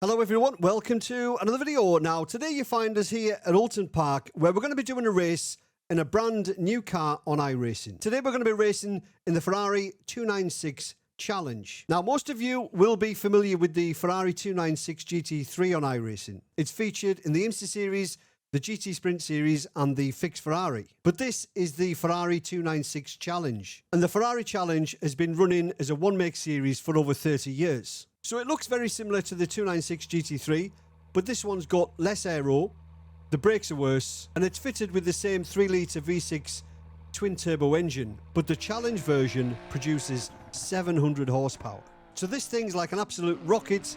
Hello everyone, welcome to another video. Now today you find us here at Oulton Park where we're going to be doing a race in a brand new car on iRacing. Today we're going to be racing in the Ferrari 296 Challenge. Now most of you will be familiar with the Ferrari 296 GT3 on iRacing. It's featured in the Insta Series, the GT Sprint Series and the Fix Ferrari. But this is the Ferrari 296 Challenge. And the Ferrari Challenge has been running as a one-make series for over 30 years. So it looks very similar to the 296 GT3, but this one's got less aero, the brakes are worse, and it's fitted with the same 3-litre V6 twin-turbo engine, but the Challenge version produces 700 horsepower. So this thing's like an absolute rocket,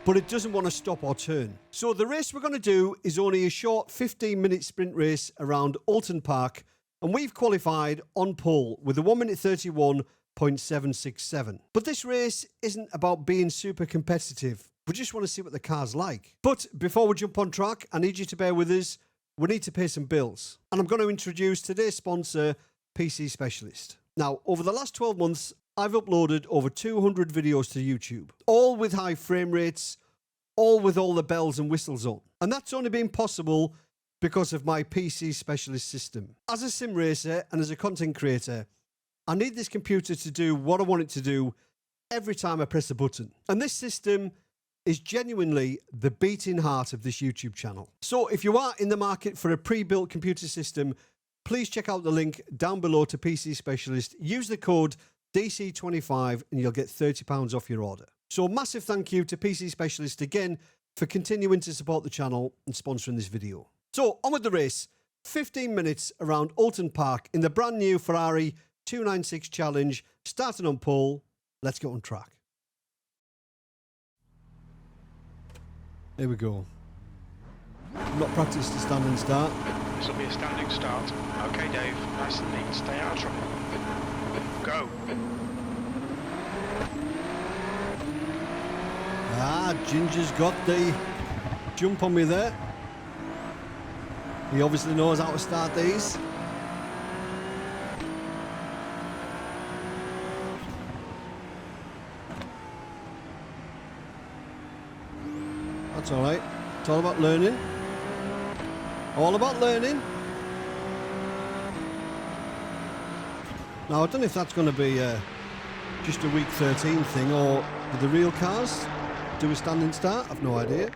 but it doesn't want to stop or turn. So the race we're going to do is only a short 15-minute sprint race around Oulton Park, and we've qualified on pole with a 1 minute 31.767. But this race isn't about being super competitive. We just want to see what the car's like. But before we jump on track, I need you to bear with us. We need to pay some bills. And I'm going to introduce today's sponsor, PC Specialist. Now, over the last 12 months, I've uploaded over 200 videos to YouTube, all with high frame rates, all with all the bells and whistles on. And that's only been possible because of my PC Specialist system. As a sim racer and as a content creator, I need this computer to do what I want it to do every time I press a button. And this system is genuinely the beating heart of this YouTube channel. So if you are in the market for a pre-built computer system, please check out the link down below to PC Specialist. Use the code DC25 and you'll get £30 off your order. So massive thank you to PC Specialist again for continuing to support the channel and sponsoring this video. So on with the race. 15 minutes around Oulton Park in the brand new Ferrari 296 Challenge, starting on pole. Let's get on track. Here we go. I'm not practiced to stand and start. This will be a standing start. Okay, Dave. Nice and neat. Stay out of trouble. Go. Ginger's got the jump on me there. He obviously knows how to start these. That's all right. It's all about learning. All about learning. Now, I don't know if that's going to be just a week 13 thing or with the real cars do a standing start. I've no idea.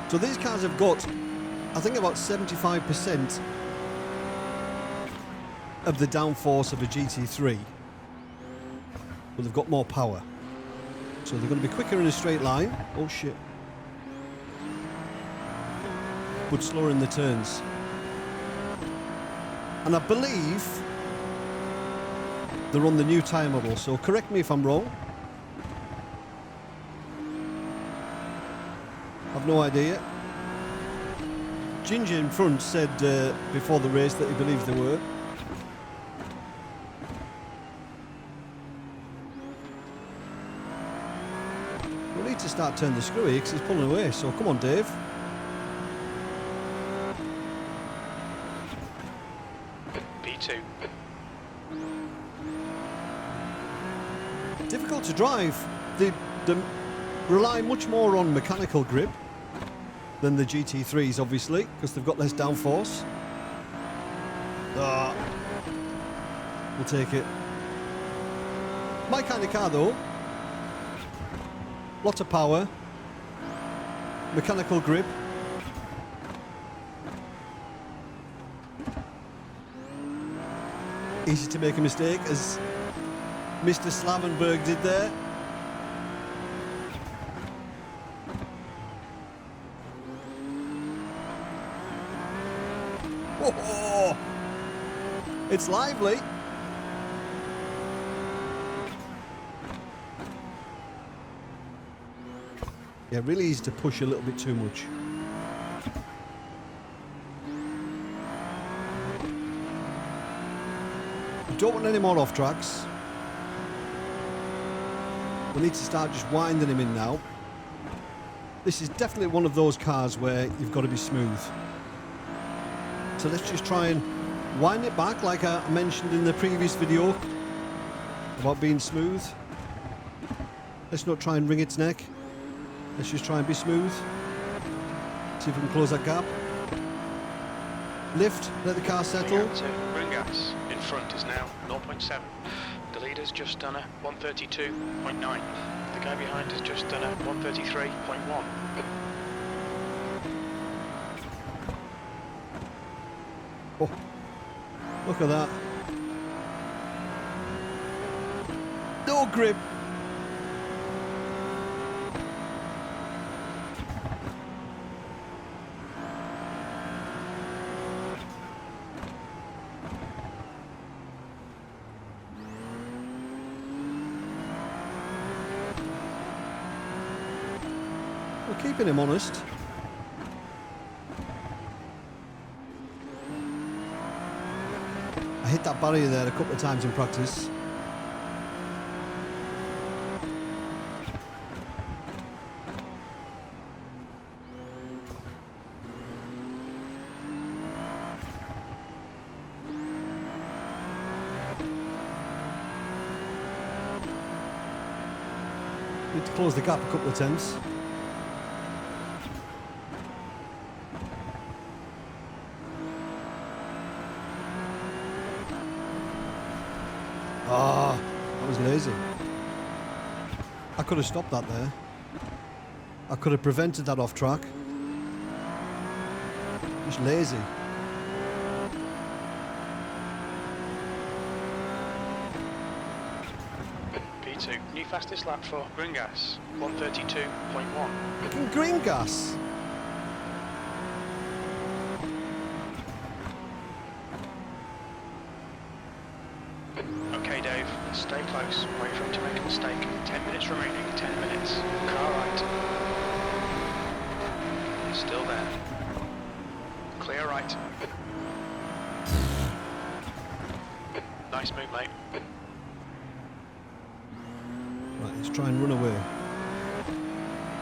So these cars have got, I think, about 75% of the downforce of a GT3. But they've got more power. So they're going to be quicker in a straight line. Oh shit. But slower in the turns. And I believe they're on the new tyre model, so correct me if I'm wrong. I've no idea. Ginger in front said before the race that he believes they were. We need to start turning the screw here because he's pulling away, so come on, Dave. P2. Difficult to drive. They rely much more on mechanical grip than the GT3s, obviously, because they've got less downforce. We'll take it. My kind of car, though. Lots of power. Mechanical grip. Easy to make a mistake, as Mr. Slavenberg did there. Oh, it's lively. Yeah, really easy to push a little bit too much. Don't want any more off tracks. We need to start just winding him in now. This is definitely one of those cars where you've got to be smooth. So let's just try and wind it back like I mentioned in the previous video about being smooth. Let's not try and wring its neck. Let's just try and be smooth. See if we can close that gap. Lift, let the car settle. Bring gas. In front is now 0.7. The leader's just done a 132.9. The guy behind has just done a 133.1. Oh, look at that. No grip. We're keeping him honest. I hit that barrier there a couple of times in practice. Need to close the gap a couple of tenths. Ah, that was lazy. I could have stopped that there. I could have prevented that off track. Just lazy. P2, new fastest lap for green gas, 132.1. Fucking green gas. Okay, Dave, stay close. Wait for him to make a mistake. 10 minutes remaining. 10 minutes. Car right. Still there. Clear right. Nice move, mate. Right, let's try and run away.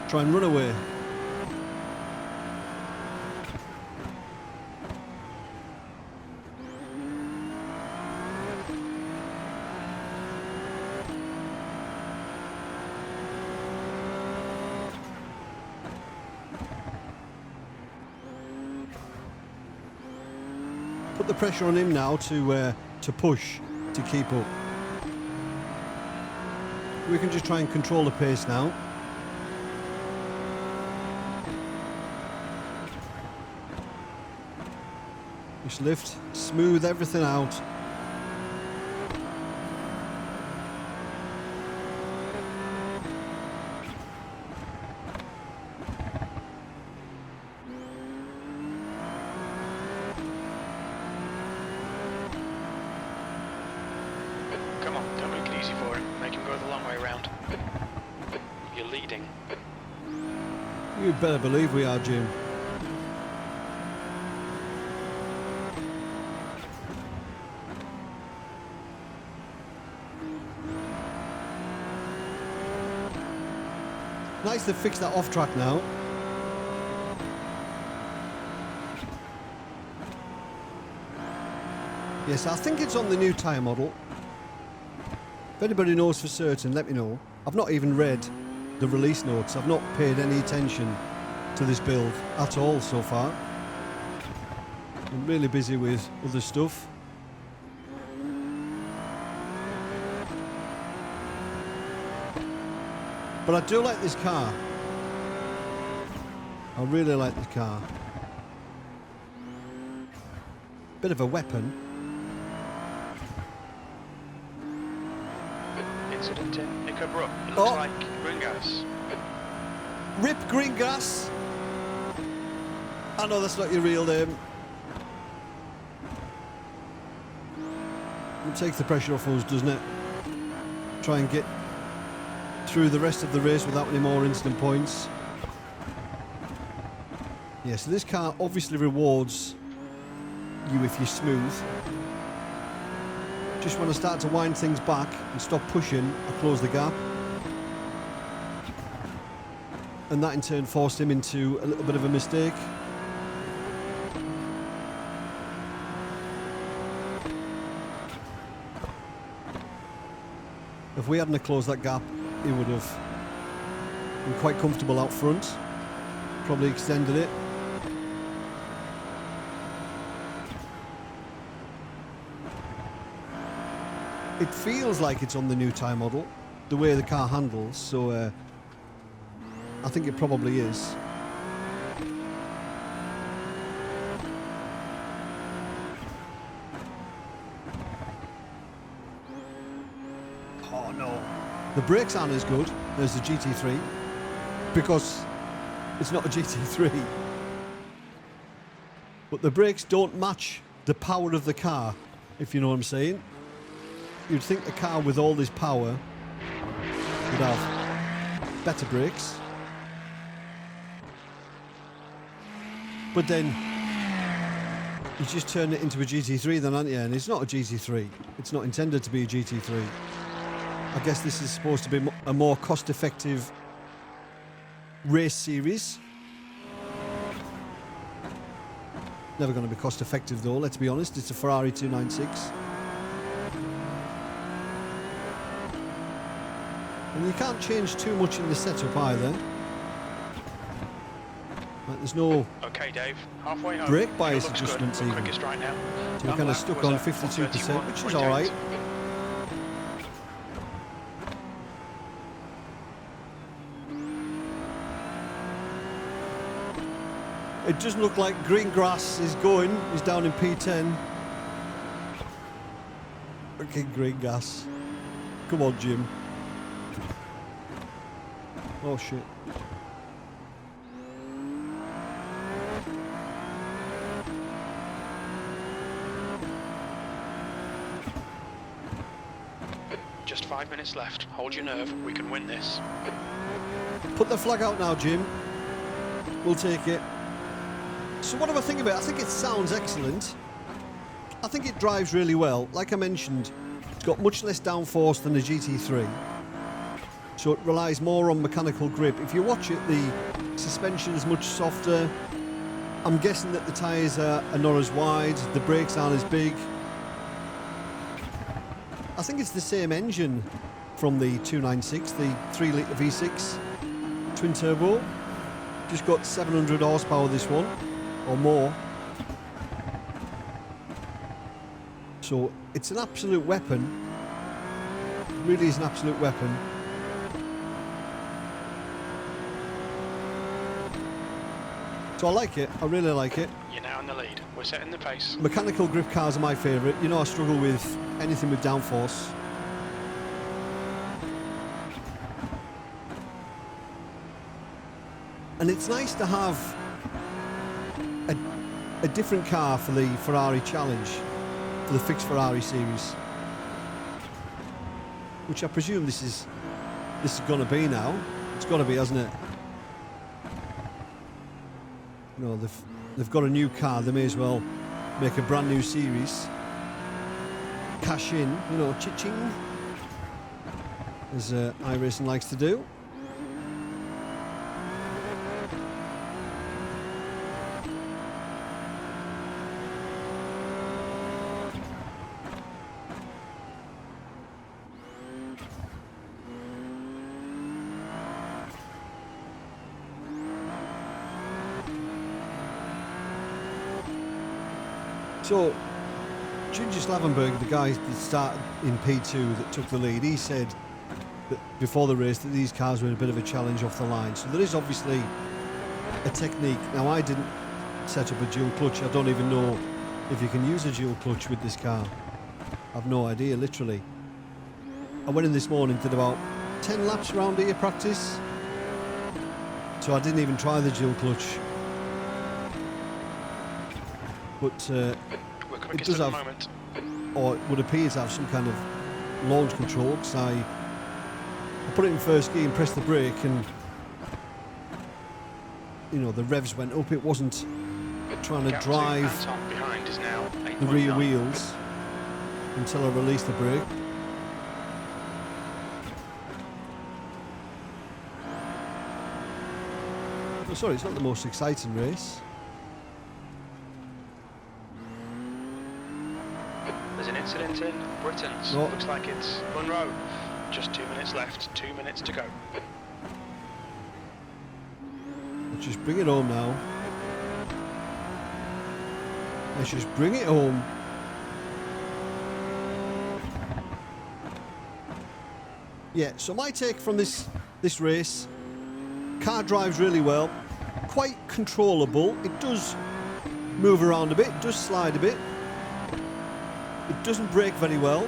Try and run away. Put the pressure on him now to push, to keep up. We can just try and control the pace now. Just lift, smooth everything out. Come on, don't make it easy for him. Make him go the long way round. You're leading. You'd better believe we are, Jim. Nice to fix that off track now. Yes, I think it's on the new tyre model. If anybody knows for certain, let me know. I've not even read the release notes. I've not paid any attention to this build at all so far. I'm really busy with other stuff. But I do like this car. I really like this car. Bit of a weapon. Incident in Nickerbrook. It looks like green gas. Rip green gas. I know that's not your real name. It takes the pressure off us, doesn't it? Try and get through the rest of the race without any more instant points. Yeah, so this car obviously rewards you if you're smooth. Just want to start to wind things back and stop pushing and close the gap. And that in turn forced him into a little bit of a mistake. If we hadn't closed that gap, he would have been quite comfortable out front. Probably extended it. It feels like it's on the new tyre model, the way the car handles, so I think it probably is. Oh no. The brakes aren't as good as the GT3 because it's not a GT3. But the brakes don't match the power of the car, if you know what I'm saying. You'd think a car with all this power would have better brakes. But then you just turn it into a GT3 then, aren't you? And it's not a GT3. It's not intended to be a GT3. I guess this is supposed to be a more cost-effective race series. Never going to be cost-effective though, let's be honest. It's a Ferrari 296. And you can't change too much in the setup either. Like, there's no Dave. Halfway home. brake bias adjustments even. Right now. So we're kind of stuck on 52%, which is alright. It doesn't look like green grass is going. He's down in P10. Okay, green gas. Come on, Jim. Oh shit. Just 5 minutes left. Hold your nerve. We can win this. Put the flag out now, Jim. We'll take it. So what do I think of it? I think it sounds excellent. I think it drives really well. Like I mentioned, it's got much less downforce than the GT3. So it relies more on mechanical grip. If you watch it, the suspension is much softer. I'm guessing that the tyres are not as wide, the brakes aren't as big. I think it's the same engine from the 296, the 3-litre V6 twin turbo. Just got 700 horsepower this one, or more. So it's an absolute weapon. It really is an absolute weapon. So I like it, I really like it. You're now in the lead. We're setting the pace. Mechanical grip cars are my favourite. You know I struggle with anything with downforce. And it's nice to have a different car for the Ferrari Challenge, for the fixed Ferrari series. Which I presume this is going to be now. It's got to be, hasn't it? You know, they've got a new car, they may as well make a brand new series. Cash in, you know, cha-ching, as iRacing likes to do. So, Ginger Slavenberg, the guy that started in P2 that took the lead, he said that before the race that these cars were a bit of a challenge off the line. So there is obviously a technique. Now I didn't set up a dual clutch. I don't even know if you can use a dual clutch with this car. I've no idea, literally. I went in this morning, did about 10 laps around here practice. So I didn't even try the dual clutch. But it does have, or it would appear to have some kind of launch control, because I put it in first gear and pressed the brake, and you know, the revs went up. It wasn't trying to drive the rear wheels until I released the brake. sorry, it's not the most exciting race. There's an incident in Britain's. Oh. Looks like it's Munro. Just 2 minutes left, 2 minutes to go. Let's just bring it home now. Let's just bring it home. Yeah, so my take from this race, car drives really well, quite controllable. It does move around a bit, it does slide a bit. It doesn't brake very well,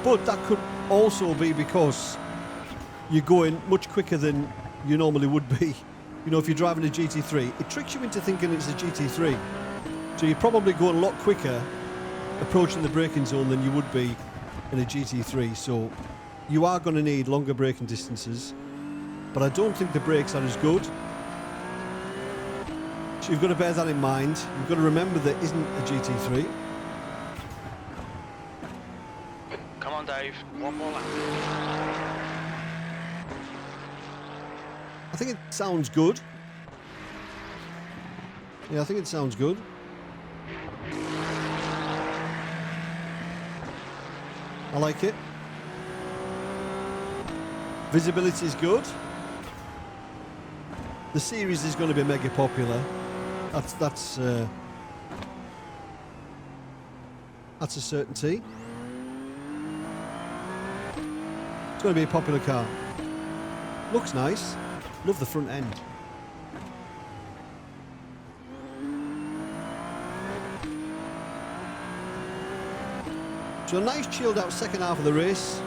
but that could also be because you're going much quicker than you normally would be. You know, if you're driving a GT3, it tricks you into thinking it's a GT3. So you're probably going a lot quicker approaching the braking zone than you would be in a GT3. So you are going to need longer braking distances, but I don't think the brakes are as good. So you've got to bear that in mind. You've got to remember that isn't a GT3. Come on, Dave. One more lap. I think it sounds good. Yeah, I think it sounds good. I like it. Visibility is good. The series is going to be mega popular. That's a certainty. It's going to be a popular car. Looks nice. Love the front end. So a nice chilled out second half of the race.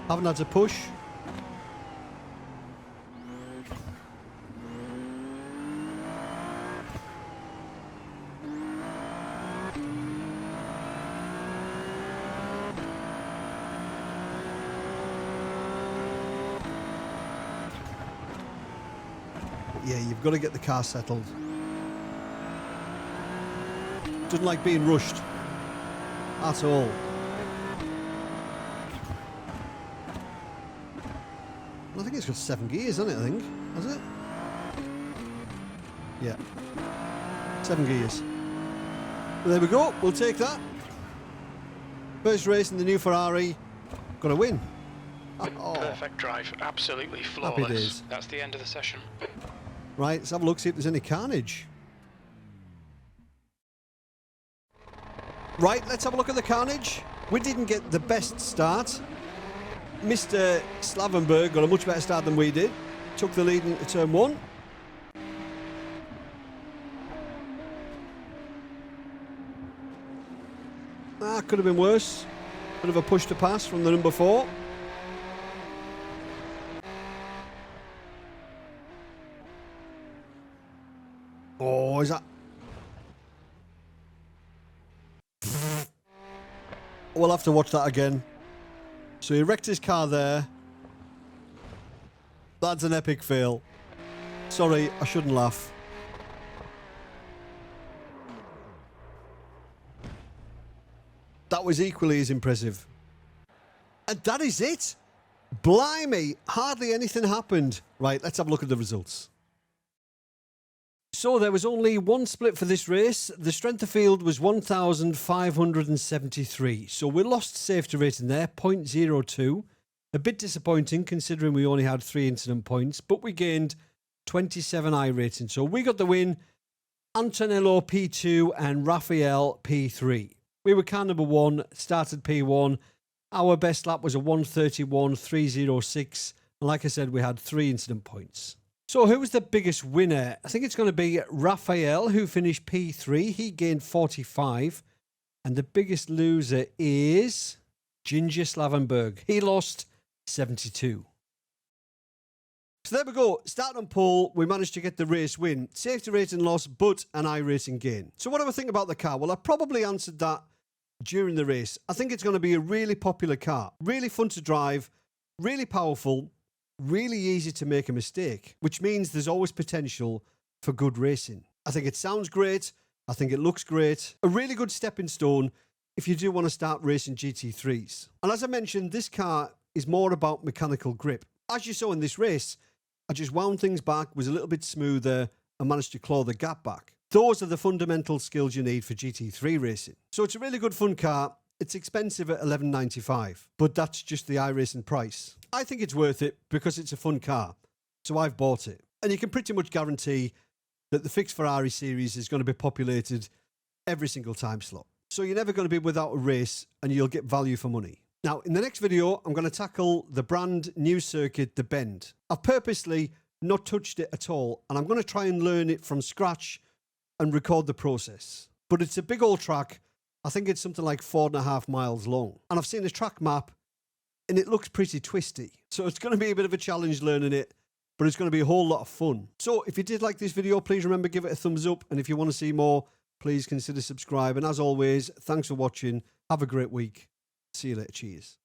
Haven't had to push. Yeah, you've got to get the car settled. Doesn't like being rushed at all. I think it's got 7 gears, hasn't it, I think? Has it? Yeah. 7 gears. Well, there we go. We'll take that. First race in the new Ferrari. Got a win. Oh. Perfect drive. Absolutely Happy flawless. days. That's the end of the session. Right, let's have a look, see if there's any carnage. Right, let's have a look at the carnage. We didn't get the best start. Mr. Slavenberg got a much better start than we did. Took the lead into turn 1. Could have been worse. Bit of a push to pass from the number 4. Oh, is that... We'll have to watch that again. So he wrecked his car there. That's an epic fail. Sorry, I shouldn't laugh. That was equally as impressive. And that is it. Blimey, hardly anything happened. Right, let's have a look at the results. So there was only one split for this race. The strength of field was 1,573. So we lost safety rating there, 0.02. A bit disappointing considering we only had 3 incident points, but we gained 27 iRacing. So we got the win. Antonello P2 and Raphael P3. We were car number 1, started P1. Our best lap was a 1:31.306. And like I said, we had 3 incident points. So who was the biggest winner? I think it's going to be Raphael, who finished P3. He gained 45. And the biggest loser is Ginger Slavenberg. He lost 72. So there we go. Start on pole. We managed to get the race win. Safety rating loss, but an iRacing gain. So what do I think about the car? Well, I probably answered that during the race. I think it's going to be a really popular car. Really fun to drive. Really powerful. Really easy to make a mistake, which means there's always potential for good racing. I think it sounds great. I think it looks great. A really good stepping stone if you do want to start racing GT3s. And as I mentioned, this car is more about mechanical grip. As you saw in this race, I just wound things back, was a little bit smoother, and managed to claw the gap back. Those are the fundamental skills you need for GT3 racing. So it's a really good fun car. It's expensive at $11.95, but that's just the iRacing price. I think it's worth it because it's a fun car, so I've bought it. And you can pretty much guarantee that the fixed Ferrari series is going to be populated every single time slot. So you're never going to be without a race, and you'll get value for money. Now, in the next video, I'm going to tackle the brand new circuit, the Bend. I've purposely not touched it at all, and I'm going to try and learn it from scratch and record the process. But it's a big old track. I think it's something like 4.5 miles long. And I've seen the track map, and it looks pretty twisty. So it's going to be a bit of a challenge learning it, but it's going to be a whole lot of fun. So if you did like this video, please remember, give it a thumbs up. And if you want to see more, please consider subscribing. And as always, thanks for watching. Have a great week. See you later. Cheers.